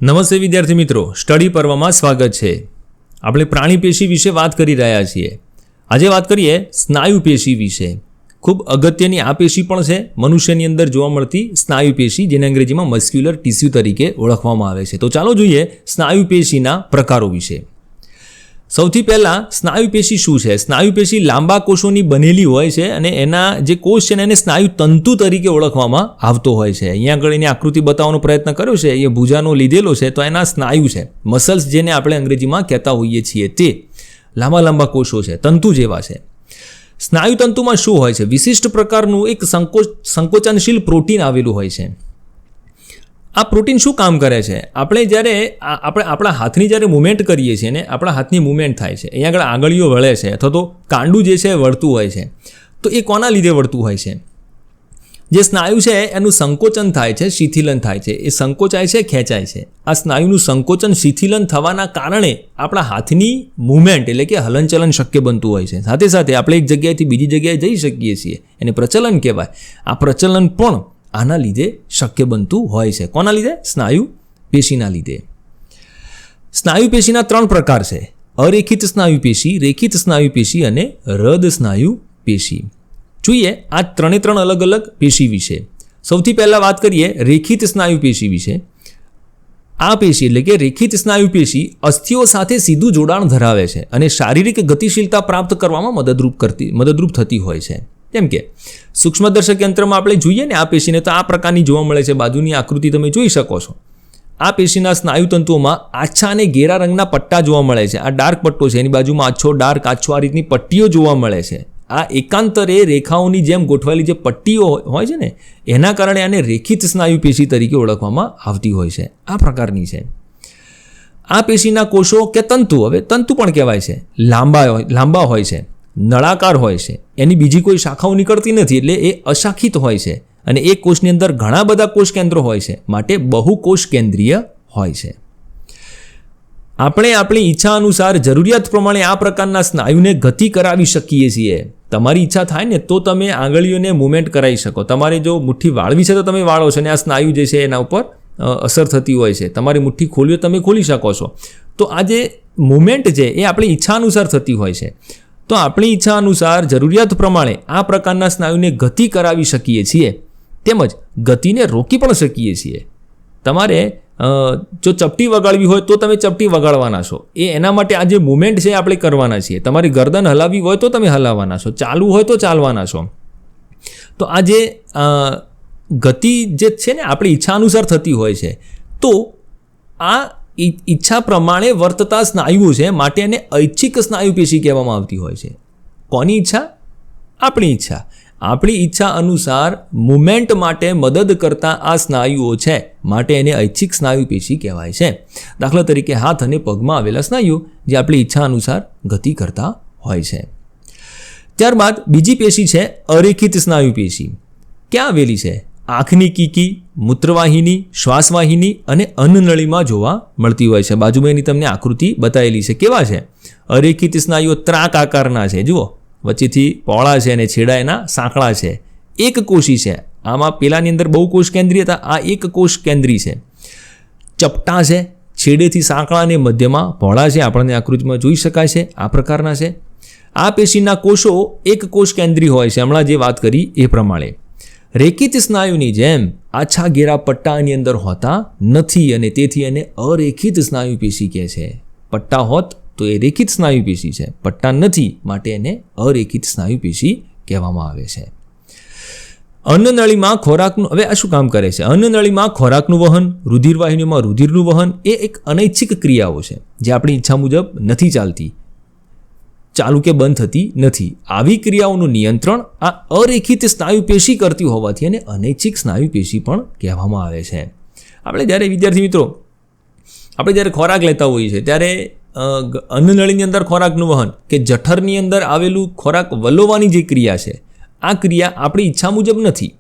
નમસ્તે વિદ્યાર્થી મિત્રો, સ્ટડી પર્વમાં સ્વાગત છે. આપણે પ્રાણી પેશી વિશે વાત કરી રહ્યા છીએ. આજે વાત કરીએ સ્નાયુ પેશી વિશે. ખૂબ અગત્યની આ પેશી પણ છે મનુષ્યની અંદર જોવા મળતી સ્નાયુ પેશી, જેને અંગ્રેજીમાં મસ્ક્યુલર ટિશ્યુ તરીકે ઓળખવામાં આવે છે. તો ચાલો જોઈએ સ્નાયુ પેશીના પ્રકારો વિશે. સૌથી પહેલાં સ્નાયુ પેશી શું છે? સ્નાયુ પેશી લાંબા કોષોની બનેલી હોય છે અને એના જે કોષ છે એને સ્નાયુ તંતુ તરીકે ઓળખવામાં આવતો હોય છે. અહીંયા આગળ એની આકૃતિ બતાવવાનો પ્રયત્ન કર્યો છે, એ ભુજાનો લીધેલો છે, તો એના સ્નાયુ છે, મસલ્સ જેને આપણે અંગ્રેજીમાં કહેતા હોઈએ છીએ, તે લાંબા લાંબા કોષો છે, તંતુ જેવા છે. સ્નાયુ તંતુમાં શું હોય છે? વિશિષ્ટ પ્રકારનું એક સંકોચનશીલ પ્રોટીન આવેલું હોય છે. આ પ્રોટીન શું કામ કરે છે? આપણે જ્યારે આપણા હાથની જ્યારે મૂવમેન્ટ કરીએ છીએ ને, આપણા હાથની મૂવમેન્ટ થાય છે, અહીંયા આગળ આંગળીઓ વળે છે અથવા તો કાંડું જે છે વળતું હોય છે, તો એ કોના લીધે વળતું હોય છે? જે સ્નાયુ છે એનું સંકોચન થાય છે, શિથિલન થાય છે, એ સંકોચાય છે, ખેંચાય છે. આ સ્નાયુનું સંકોચન શિથિલન થવાના કારણે આપણા હાથની મૂવમેન્ટ એટલે કે હલનચલન શક્ય બનતું હોય છે. સાથે સાથે આપણે એક જગ્યાએથી બીજી જગ્યાએ જઈ શકીએ છીએ, એને પ્રચલન કહેવાય. આ પ્રચલન પણ આના લીધે શક્ય બનતું હોય છે. કોના લીધે? સ્નાયુ પેશીના લીધે. સ્નાયુ પેશીના 3 પ્રકાર છે: અરેખિત સ્નાયુ પેશી, રેખિત સ્નાયુ પેશી અને હૃદ સ્નાયુ પેશી. જોઈએ આ 3 અલગ અલગ પેશી વિશે. સૌથી પહેલાં વાત કરીએ રેખિત સ્નાયુ પેશી વિશે. આ પેશી એટલે કે રેખિત સ્નાયુ પેશી અસ્થિઓ સાથે સીધું જોડાણ ધરાવે છે અને શારીરિક ગતિશીલતા પ્રાપ્ત કરવામાં મદદરૂપ થતી હોય છે. જેમ કે સૂક્ષ્મદર્શક યંત્રમાં આપણે જોઈએ ને આ પેશીને, તો આ પ્રકારની જોવા મળે છે. બાજુની આકૃતિ તમે જોઈ શકો છો. આ પેશીના સ્નાયુ તંતુઓમાં આછા અને ઘેરા રંગના પટ્ટા જોવા મળે છે. આ ડાર્ક પટ્ટો છે, એની બાજુમાં આછો, ડાર્ક, આછો, આ રીતની પટ્ટીઓ જોવા મળે છે. આ એકાંતરે રેખાઓની જેમ ગોઠવાયેલી જે પટ્ટીઓ હોય છે ને, એના કારણે આને રેખિત સ્નાયુ પેશી તરીકે ઓળખવામાં આવતી હોય છે. આ પ્રકારની છે. આ પેશીના કોષો કે તંતુ, હવે તંતુ પણ કહેવાય છે, લાંબા હોય છે, નળાકાર હોય છે, એની બીજી કોઈ શાખાઓ નીકળતી નથી, એટલે એ અશાખિત હોય છે અને એક કોષની અંદર ઘણા બધા કોષ કેન્દ્રો હોય છે, માટે બહુકોષ કેન્દ્રીય હોય છે. આપણે આપણી ઈચ્છા અનુસાર જરૂરિયાત પ્રમાણે આ પ્રકારના સ્નાયુને ગતિ કરાવી શકીએ છીએ. તમારી ઈચ્છા થાય ને તો તમે આંગળીઓને મૂવમેન્ટ કરાવી શકો. તમારે જો મુઠ્ઠી વાળવી છે તો તમે વાળો છો, અને આ સ્નાયુ જે છે એના ઉપર અસર થતી હોય છે. તમારી મુઠ્ઠી ખોલવી તમે ખોલી શકો છો. તો આ જે મૂવમેન્ટ છે એ આપણી ઈચ્છા અનુસાર થતી હોય છે. તો આપણી ઈચ્છા અનુસાર જરૂરિયાત પ્રમાણે આ પ્રકારના સ્નાયુને ગતિ કરાવી શકીએ છીએ, તેમજ ગતિને રોકી પણ શકીએ છીએ. તમારે જો ચપટી વગાડવી હોય તો તમે ચપટી વગાડવાના છો, એના માટે આ જે મૂવમેન્ટ છે આપણે કરવાના છીએ. તમારી ગરદન હલાવવી હોય તો તમે હલાવવાના છો, ચાલવું હોય તો ચાલવાના છો. તો આ જે ગતિ જે છે ને આપણી ઈચ્છા અનુસાર થતી હોય છે. તો આ ઈચ્છા પ્રમાણે વર્તતા સ્નાયુઓ છે, માટે એને ઐચ્છિક સ્નાયુ પેશી કહેવામાં આવતી હોય છે. કોની ઈચ્છા? આપણી ઈચ્છા. આપણી ઈચ્છા અનુસાર મૂવમેન્ટ માટે મદદ કરતા આ સ્નાયુઓ છે, માટે એને ઐચ્છિક સ્નાયુ પેશી કહેવાય છે. દાખલા તરીકે હાથ અને પગમાં આવેલા સ્નાયુઓ જે આપણી ઈચ્છા અનુસાર ગતિ કરતા હોય છે. ત્યારબાદ બીજી પેશી છે અરેખિત સ્નાયુ પેશી. ક્યાં આવેલી છે? આંખની કીકી, મૂત્રવાહિની, શ્વાસવાહિની અને અન્નનળીમાં જોવા મળતી હોય છે. બાજુમાં એની તમને આકૃતિ બતાવેલી છે. કેવા છે? અરેખિત સ્નાયુઓ ત્રાક આકારના છે. જુઓ, વચ્ચેથી પહોળા છે અને છેડા એના સાંકડા છે. એક કોષી છે. આમાં પેલાની અંદર બહુ કોષ કેન્દ્રીય હતા, આ એક કોષ કેન્દ્રી છે. ચપટા છે, છેડેથી સાંકડા અને મધ્યમાં પહોળા છે. આપણને આકૃતિમાં જોઈ શકાય છે. આ પ્રકારના છે. આ પેશીના કોષો એક કોષ કેન્દ્રી હોય છે, હમણાં જે વાત કરી એ પ્રમાણે. રેખિત સ્નાયુની જેમ આછા ઘેરા પટ્ટા એની અંદર હોતા નથી અને તેથી એને અરેખિત સ્નાયુ પેશી કહે છે. પટ્ટા હોત તો એ રેખિત સ્નાયુ પેશી છે, પટ્ટા નથી, માટે એને અરેખિત સ્નાયુ પેશી કહેવામાં આવે છે. અન્નનળીમાં ખોરાકનું, હવે આ શું કામ કરે છે? અન્નનળીમાં ખોરાકનું વહન, રુધિરવાહિનીમાં રુધિરનું વહન, એ એક અનૈચ્છિક ક્રિયાઓ છે જે આપણી ઈચ્છા મુજબ નથી ચાલતી, ચાલુ કે બંધ થતી નથી. આવી ક્રિયાઓનું નિયંત્રણ આ અરેખિત સ્નાયુ પેશી કરતી હોવાથી એને અનૈચ્છિક સ્નાયુ પેશી પણ કહેવામાં આવે છે. આપણે જ્યારે વિદ્યાર્થી મિત્રો જ્યારે ખોરાક લેતા હોઈએ છીએ ત્યારે અન્નનળીની અંદર ખોરાકનું વહન કે જઠરની અંદર આવેલું ખોરાક વલોવાની જે ક્રિયા છે, આ ક્રિયા આપણી ઈચ્છા મુજબ નથી.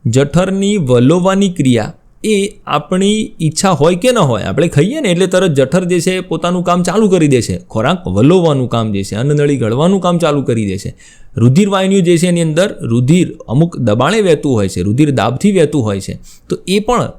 જઠરની વલોવાની ક્રિયા એ આપણી ઈચ્છા હોય કે ન હોય, આપણે ખાઈએ ને એટલે તરત જઠર જે છે પોતાનું કામ ચાલુ કરી દે છે, ખોરાક વલોવાનું કામ જે છે, અન્નનળી ગળવાનું કામ ચાલુ કરી દે છે. રુધિરવાહિનીઓ જે છે એની અંદર રુધિર અમુક દબાણે વહેતું હોય છે, રુધિર દાબથી વહેતું હોય છે, તો એ પણ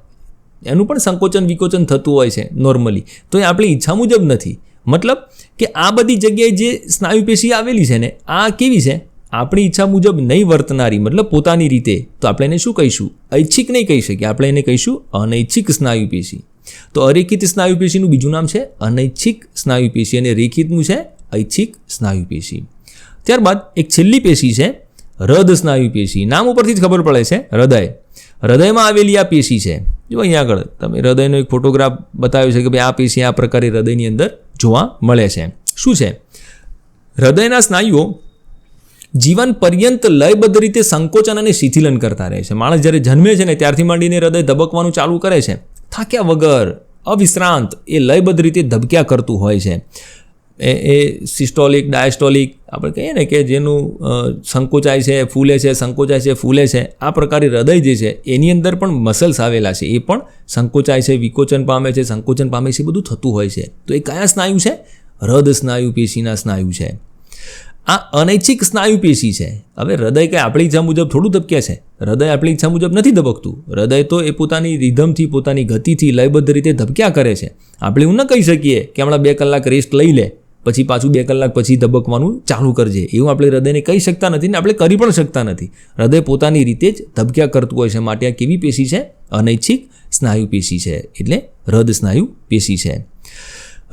એનું પણ સંકોચન વિકોચન થતું હોય છે નોર્મલી, તો એ આપણી ઈચ્છા મુજબ નથી. મતલબ કે આ બધી જગ્યાએ જે સ્નાયુ પેશી આવેલી છે ને, આ કેવી છે? આપણી ઈચ્છા મુજબ નહીં વર્તનારી, મતલબ પોતાની રીતે. તો આપણે એને શું કહીશું? ઐચ્છિક નહીં કહી શકીએ, આપણે એને કહીશું અનૈચ્છિક સ્નાયુ પેશી. તો અરેખિત સ્નાયુ પેશીનું બીજું નામ છે અનૈચ્છિક સ્નાયુ પેશી અને રેખિતનું છે ઐચ્છિક સ્નાયુ પેશી. ત્યારબાદ એક છેલ્લી પેશી છે હૃદ સ્નાયુ પેશી. નામ ઉપરથી જ ખબર પડે છે, હૃદય. હૃદયમાં આવેલી આ પેશી છે. જો અહીંયા આગળ તમે હૃદયનો એક ફોટોગ્રાફ બતાવ્યો છે કે ભાઈ આ પેશી આ પ્રકારે હૃદયની અંદર જોવા મળે છે. શું છે? હૃદયના સ્નાયુઓ જીવન પર્યંત લયબદ્ધ રીતે સંકોચન અને શિથિલન કરતા રહે છે. માણસ જ્યારે જન્મે છે ને ત્યારથી માંડીને હૃદય ધબકવાનું ચાલુ કરે છે, થાક્યા વગર અવિશ્રાંત એ લયબદ્ધ રીતે ધબક્યા કરતું હોય છે. એ સિસ્ટોલિક ડાયસ્ટોલિક આપણે કહીએ ને કે જેનું સંકોચાય છે ફૂલે છે, સંકોચાય છે ફૂલે છે, આ પ્રકારે હૃદય જે છે એની અંદર પણ મસલ્સ આવેલા છે, એ પણ સંકોચાય છે, વિકોચન પામે છે, સંકોચન પામે છે, બધું થતું હોય છે. તો એ કયા સ્નાયુ છે? હૃદ સ્નાયુ પેશીના સ્નાયુ છે. આ અનૈચ્છિક સ્નાયુ પેશી છે. હવે હૃદય કંઈ આપણી ઈચ્છા મુજબ થોડું ધબકે છે? હૃદય આપણી ઈચ્છા મુજબ નથી ધબકતું. હૃદય તો એ પોતાની રિધમથી, પોતાની ગતિથી લયબદ્ધ રીતે ધબક્યા કરે છે. આપણે એવું ન કહી શકીએ કે હમણાં 2 કલાક રેસ્ટ લઈ લે પછી પાછું 2 કલાક પછી ધબકવાનું ચાલુ કરજે. એવું આપણે હૃદયને કહી શકતા નથી ને આપણે કરી પણ શકતા નથી. હૃદય પોતાની રીતે જ ધબક્યા કરતું હોય છે. માટે આ કેવી પેશી છે? અનૈચ્છિક સ્નાયુ પેશી છે, એટલે હૃદ સ્નાયુ પેશી છે.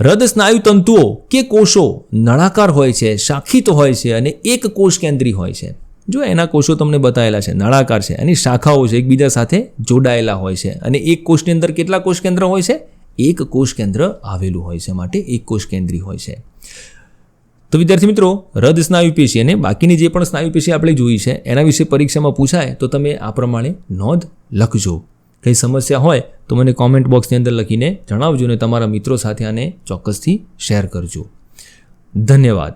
હૃદ સ્નાયુ તંતુઓ કે કોષો નળાકાર હોય છે, શાખિત હોય છે અને એક કોષ કેન્દ્રી હોય છે. જો એના કોષો તમને બતાવેલા છે, નળાકાર છે અને શાખાઓ છે, એકબીજા સાથે જોડાયેલા હોય છે. અને એક કોષની અંદર કેટલા કોષ કેન્દ્ર હોય છે? એક કોષ કેન્દ્ર આવેલું હોય છે, માટે એક કોષ કેન્દ્રી હોય છે. તો વિદ્યાર્થી મિત્રો, હૃદ સ્નાયુ પેશી અને બાકીની જે પણ સ્નાયુ પેશી આપણે જોઈ છે એના વિશે પરીક્ષામાં પૂછાય તો તમે આ પ્રમાણે નોંધ લખજો. કંઈ સમસ્યા હોય તો મને કોમેન્ટ બોક્સની અંદર લખીને જણાવજો અને તમારા મિત્રો સાથે આને ચોક્કસથી શેર કરજો. ધન્યવાદ.